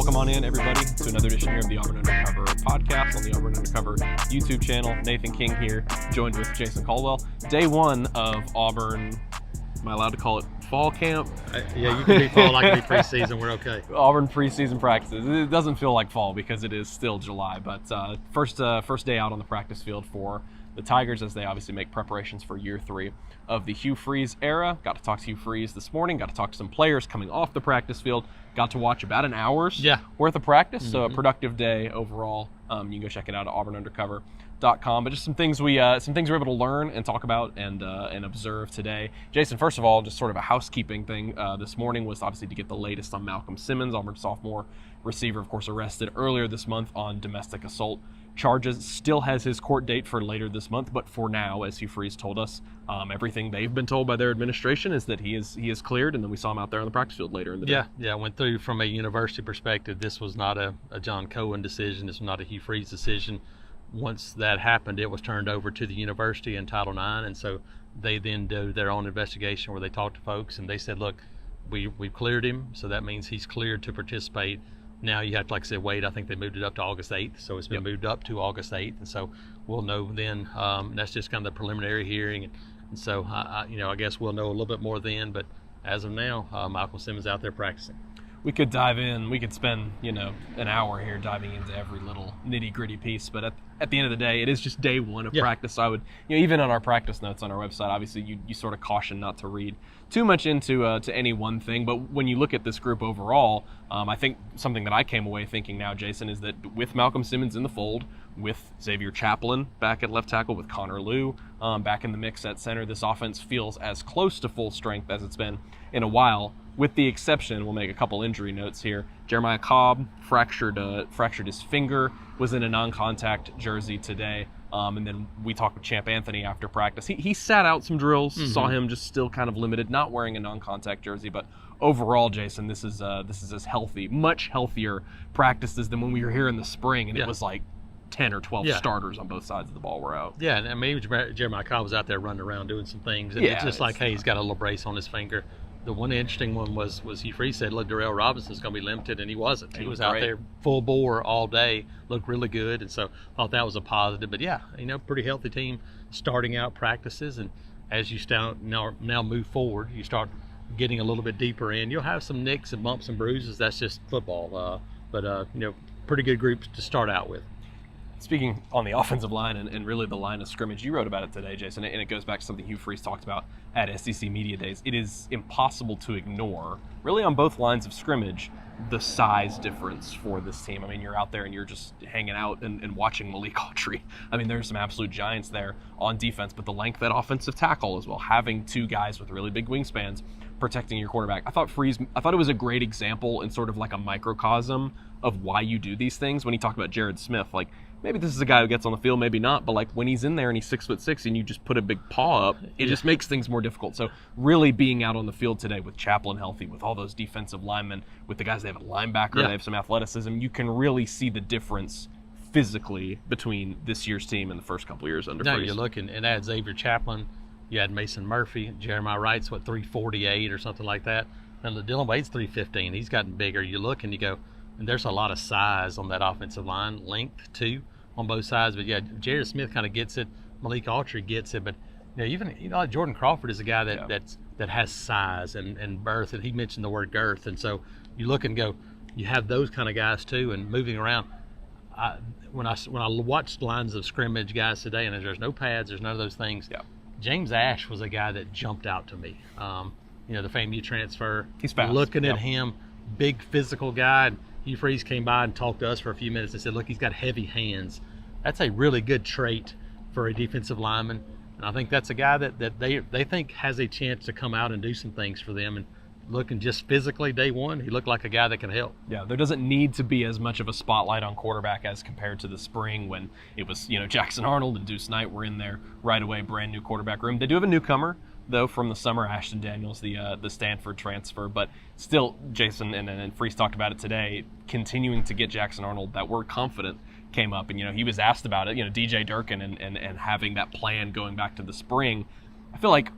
Welcome on in, everybody, to another edition here of the Auburn Undercover podcast on the Auburn Undercover YouTube channel. Nathan King here, joined with Jason Caldwell. Day one of Auburn, am I allowed to call it fall camp? Yeah, you can be fall, I can be preseason, we're okay. Auburn preseason practices. It doesn't feel like fall because it is still July, but first day out on the practice field for the Tigers as they obviously make preparations for year 3 of the Hugh Freeze era. Got to talk to Hugh Freeze this morning, got to talk to some players coming off the practice field, got to watch about an hour's worth of practice, so a productive day overall. You can go check it out at auburnundercover.com. But just some things we're able to learn and talk about and observe today. Jason, first of all, just sort of a housekeeping thing this morning was obviously to get the latest on Malcolm Simmons, Auburn sophomore receiver, of course, arrested earlier this month on domestic assault charges. Still has his court date for later this month, but for now, as Hugh Freeze told us, everything they've been told by their administration is that he is cleared, and then we saw him out there on the practice field later in the day. Yeah, went through from a university perspective. This was not a John Cohen decision. This was not a Hugh Freeze decision. Once that happened, it was turned over to the university in Title IX, and so they then do their own investigation where they talk to folks, and they said, look, we've cleared him, so that means he's cleared to participate. Now you have to, like I said, wait. I think they moved it up to August 8th, so it's been moved up to August 8th, and so we'll know then. That's just kind of the preliminary hearing, and so I guess we'll know a little bit more then. But as of now, Malcolm Simmons out there practicing. We could dive in. We could spend an hour here diving into every little nitty gritty piece. But at the end of the day, it is just day one of practice. So I would, even on our practice notes on our website, obviously you sort of caution not to read too much into to any one thing. But when you look at this group overall, I think something that I came away thinking now, Jason, is that with Malcolm Simmons in the fold, with Xavier Chaplin back at left tackle, with Connor Liu back in the mix at center, this offense feels as close to full strength as it's been in a while. With the exception, we'll make a couple injury notes here. Jeremiah Cobb fractured his finger, was in a non-contact jersey today. And then we talked with Champ Anthony after practice. He sat out some drills, saw him just still kind of limited, not wearing a non-contact jersey. But overall, Jason, this is as healthy, much healthier practices than when we were here in the spring, and it was like 10 or 12 starters on both sides of the ball were out. Yeah, and maybe Jeremiah Cobb was out there running around doing some things. And it's just like, hey, he's got a little brace on his finger. The one interesting one was Hugh Freeze said, look, Darrell Robinson's going to be limited, and he wasn't. He was out there full bore all day, looked really good, and so I thought that was a positive. But pretty healthy team starting out practices, and as you now move forward, you start getting a little bit deeper in. You'll have some nicks and bumps and bruises. That's just football, but pretty good group to start out with. Speaking on the offensive line and really the line of scrimmage, you wrote about it today, Jason, and it goes back to something Hugh Freeze talked about at SEC Media Days. It is impossible to ignore, really on both lines of scrimmage, the size difference for this team. I mean, you're out there and you're just hanging out and watching Malik Autry. I mean, there's some absolute giants there on defense, but the length at offensive tackle as well, having two guys with really big wingspans protecting your quarterback. I thought it was a great example and sort of like a microcosm of why you do these things when he talked about Jared Smith. Like, maybe this is a guy who gets on the field, maybe not, but like when he's in there and he's 6'6" and you just put a big paw up, it just makes things more difficult. So really being out on the field today with Chaplin healthy, with all those defensive linemen, with the guys, they have a linebacker, they have some athleticism, you can really see the difference physically between this year's team and the first couple of years under Freeze. No, you're looking and add Xavier Chaplin, you had Mason Murphy, Jeremiah Wright's 348 or something like that, and Dylan Wade's 315. He's gotten bigger. You look and you go, and there's a lot of size on that offensive line, length too, on both sides. But Jared Smith kind of gets it. Malik Autry gets it. But even Jordan Crawford is a guy that has size and girth. And he mentioned the word girth. And so you look and go, you have those kind of guys too. And moving around, when I watched lines of scrimmage guys today, and there's no pads, there's none of those things. Yeah. James Ash was a guy that jumped out to me. The FAMU transfer. He's fast. Looking at him, big physical guy. Hugh Freeze came by and talked to us for a few minutes and said, look, he's got heavy hands. That's a really good trait for a defensive lineman. And I think that's a guy that they think has a chance to come out and do some things for them. And looking just physically day one, he looked like a guy that can help. Yeah, there doesn't need to be as much of a spotlight on quarterback as compared to the spring when it was, Jackson Arnold and Deuce Knight were in there right away, brand new quarterback room. They do have a newcomer, though, from the summer, Ashton Daniels, the Stanford transfer. But still, Jason and Freeze talked about it today, continuing to get Jackson Arnold, that word confident came up. And, he was asked about it, DJ Durkin and having that plan going back to the spring. I feel like,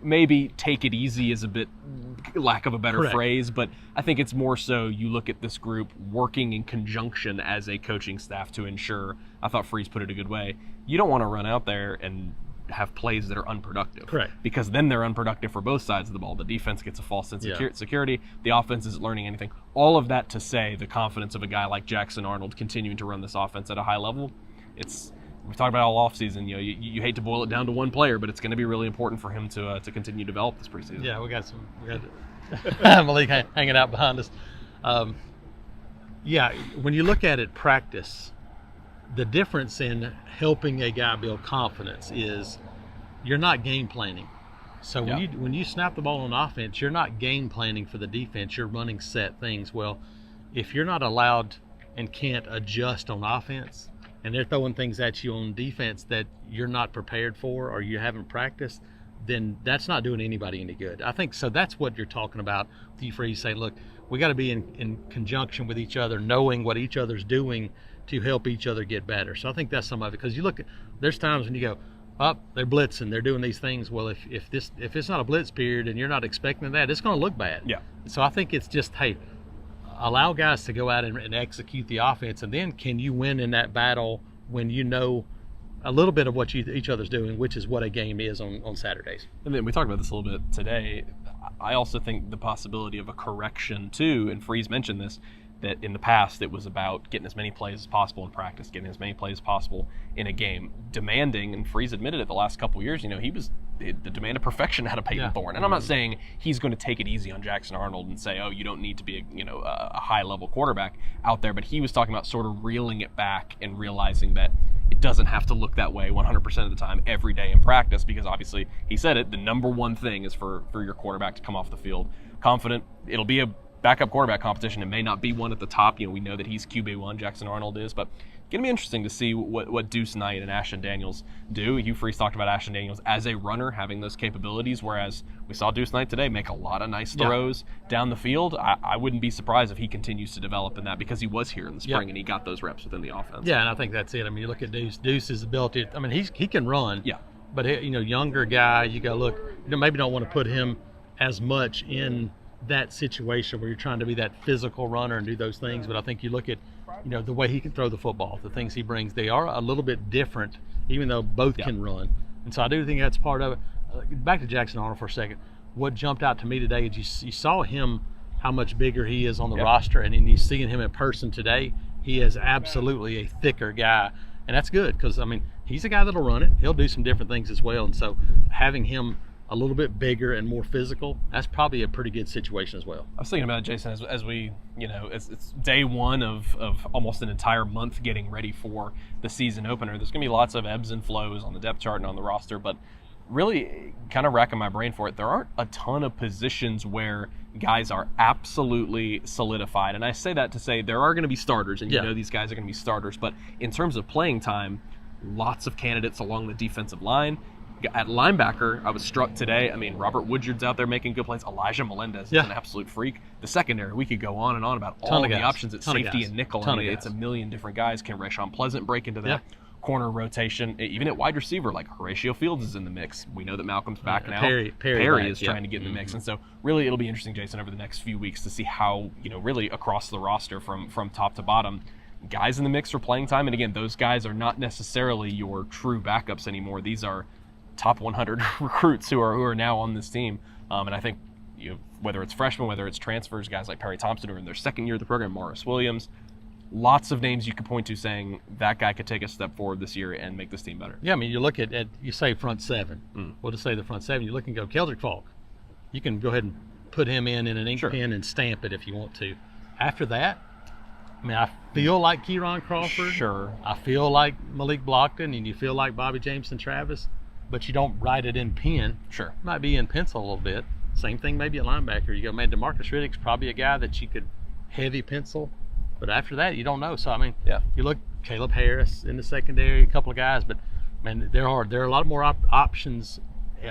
maybe take it easy is a bit lack of a better Correct. phrase, but I think it's more so you look at this group working in conjunction as a coaching staff to ensure, I thought Freeze put it a good way, you don't want to run out there and have plays that are unproductive. Correct. Because then they're unproductive for both sides of the ball. The defense gets a false sense of security. The offense isn't learning anything. All of that to say the confidence of a guy like Jackson Arnold continuing to run this offense at a high level, we've talked about all offseason. You hate to boil it down to one player, but it's going to be really important for him to continue to develop this preseason. Yeah, we got Malik hanging out behind us. When you look at it practice, the difference in helping a guy build confidence is you're not game planning. So when you snap the ball on offense, you're not game planning for the defense. You're running set things. Well, if you're not allowed and can't adjust on offense, and they're throwing things at you on defense that you're not prepared for or you haven't practiced, then that's not doing anybody any good. I think so. That's what you're talking about. You say, look, we got to be in conjunction with each other, knowing what each other's doing to help each other get better. So I think that's some of it, because you look at, there's times when you go, they're blitzing, they're doing these things. Well, if it's not a blitz period and you're not expecting that, it's going to look bad. Yeah. So I think it's just, hey, allow guys to go out and execute the offense, and then can you win in that battle when you know a little bit of what each other's doing, which is what a game is on Saturdays. And then we talked about this a little bit today. I also think the possibility of a correction too, and Freeze mentioned this, that in the past it was about getting as many plays as possible in practice, getting as many plays as possible in a game, demanding, and Freeze admitted it the last couple of years, he was the demand of perfection out of Peyton Thorne. And I'm not saying he's going to take it easy on Jackson Arnold and say, oh, you don't need to be a high-level quarterback out there, but he was talking about sort of reeling it back and realizing that it doesn't have to look that way 100% of the time every day in practice, because obviously, he said it, the number one thing is for your quarterback to come off the field confident. It'll be a backup quarterback competition. It may not be one at the top. We know that he's QB1, Jackson Arnold is, but it's going to be interesting to see what Deuce Knight and Ashton Daniels do. Hugh Freeze talked about Ashton Daniels as a runner having those capabilities, whereas we saw Deuce Knight today make a lot of nice throws down the field. I wouldn't be surprised if he continues to develop in that, because he was here in the spring and he got those reps within the offense. Yeah, and I think that's it. I mean, you look at Deuce. Deuce's ability. I mean, he can run. Yeah. But younger guy, you go look. Maybe don't want to put him as much in that situation where you're trying to be that physical runner and do those things. But I think you look at, the way he can throw the football, the things he brings, they are a little bit different, even though both can run. And so I do think that's part of it. Back to Jackson Arnold for a second. What jumped out to me today is you saw him, how much bigger he is on the roster, and then you seeing him in person today, he is absolutely a thicker guy. And that's good, because, he's a guy that'll run it. He'll do some different things as well. And so having him a little bit bigger and more physical, that's probably a pretty good situation as well. I was thinking about it, Jason, as we, it's day one of almost an entire month getting ready for the season opener. There's going to be lots of ebbs and flows on the depth chart and on the roster, but really kind of racking my brain for it, there aren't a ton of positions where guys are absolutely solidified. And I say that to say there are going to be starters, and these guys are going to be starters, but in terms of playing time, lots of candidates along the defensive line. At linebacker, I was struck today. Robert Woodyard's out there making good plays. Elijah Melendez is an absolute freak. The secondary, we could go on and on about all of the options at safety and nickel. It's a million different guys. Can Rashawn Pleasant break into that corner rotation? Even at wide receiver, like Horatio Fields is in the mix. We know that Malcolm's back now. Perry is trying to get in the mix. And so really it'll be interesting, Jason, over the next few weeks to see how, really across the roster from top to bottom, guys in the mix for playing time. And again, those guys are not necessarily your true backups anymore. These are top 100 recruits who are now on this team, and I think whether it's freshmen, whether it's transfers, guys like Perry Thompson who are in their second year of the program, Morris Williams, lots of names you could point to saying that guy could take a step forward this year and make this team better. Yeah, you look at you say front seven. We'll just say the front seven. You look and go Keldrick Falk. You can go ahead and put him in an ink pen and stamp it if you want to. After that, I feel like Kieron Crawford. Sure. I feel like Malik Blockton, and you feel like Bobby Jameson Travis. But you don't write it in pen. Sure. It might be in pencil a little bit. Same thing maybe at linebacker. You go, DeMarcus Riddick's probably a guy that you could heavy pencil. But after that, you don't know. So, you look, Caleb Harris in the secondary, a couple of guys. But, there are a lot more options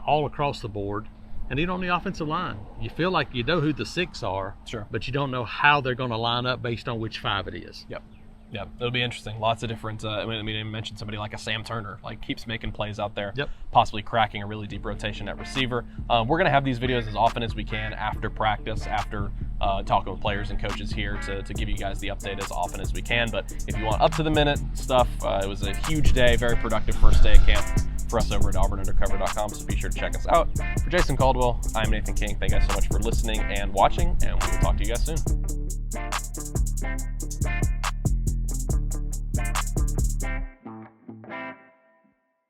all across the board. And even on the offensive line, you feel like you know who the six are. Sure. But you don't know how they're going to line up based on which five it is. Yep. Yeah, it'll be interesting. Lots of different. I mean, I mentioned somebody like a Sam Turner, like keeps making plays out there, possibly cracking a really deep rotation at receiver. We're gonna have these videos as often as we can after practice, after talking with players and coaches here to give you guys the update as often as we can. But if you want up to the minute stuff, it was a huge day, very productive first day of camp for us over at auburnundercover.com. So be sure to check us out. For Jason Caldwell, I'm Nathan King. Thank you guys so much for listening and watching, and we will talk to you guys soon.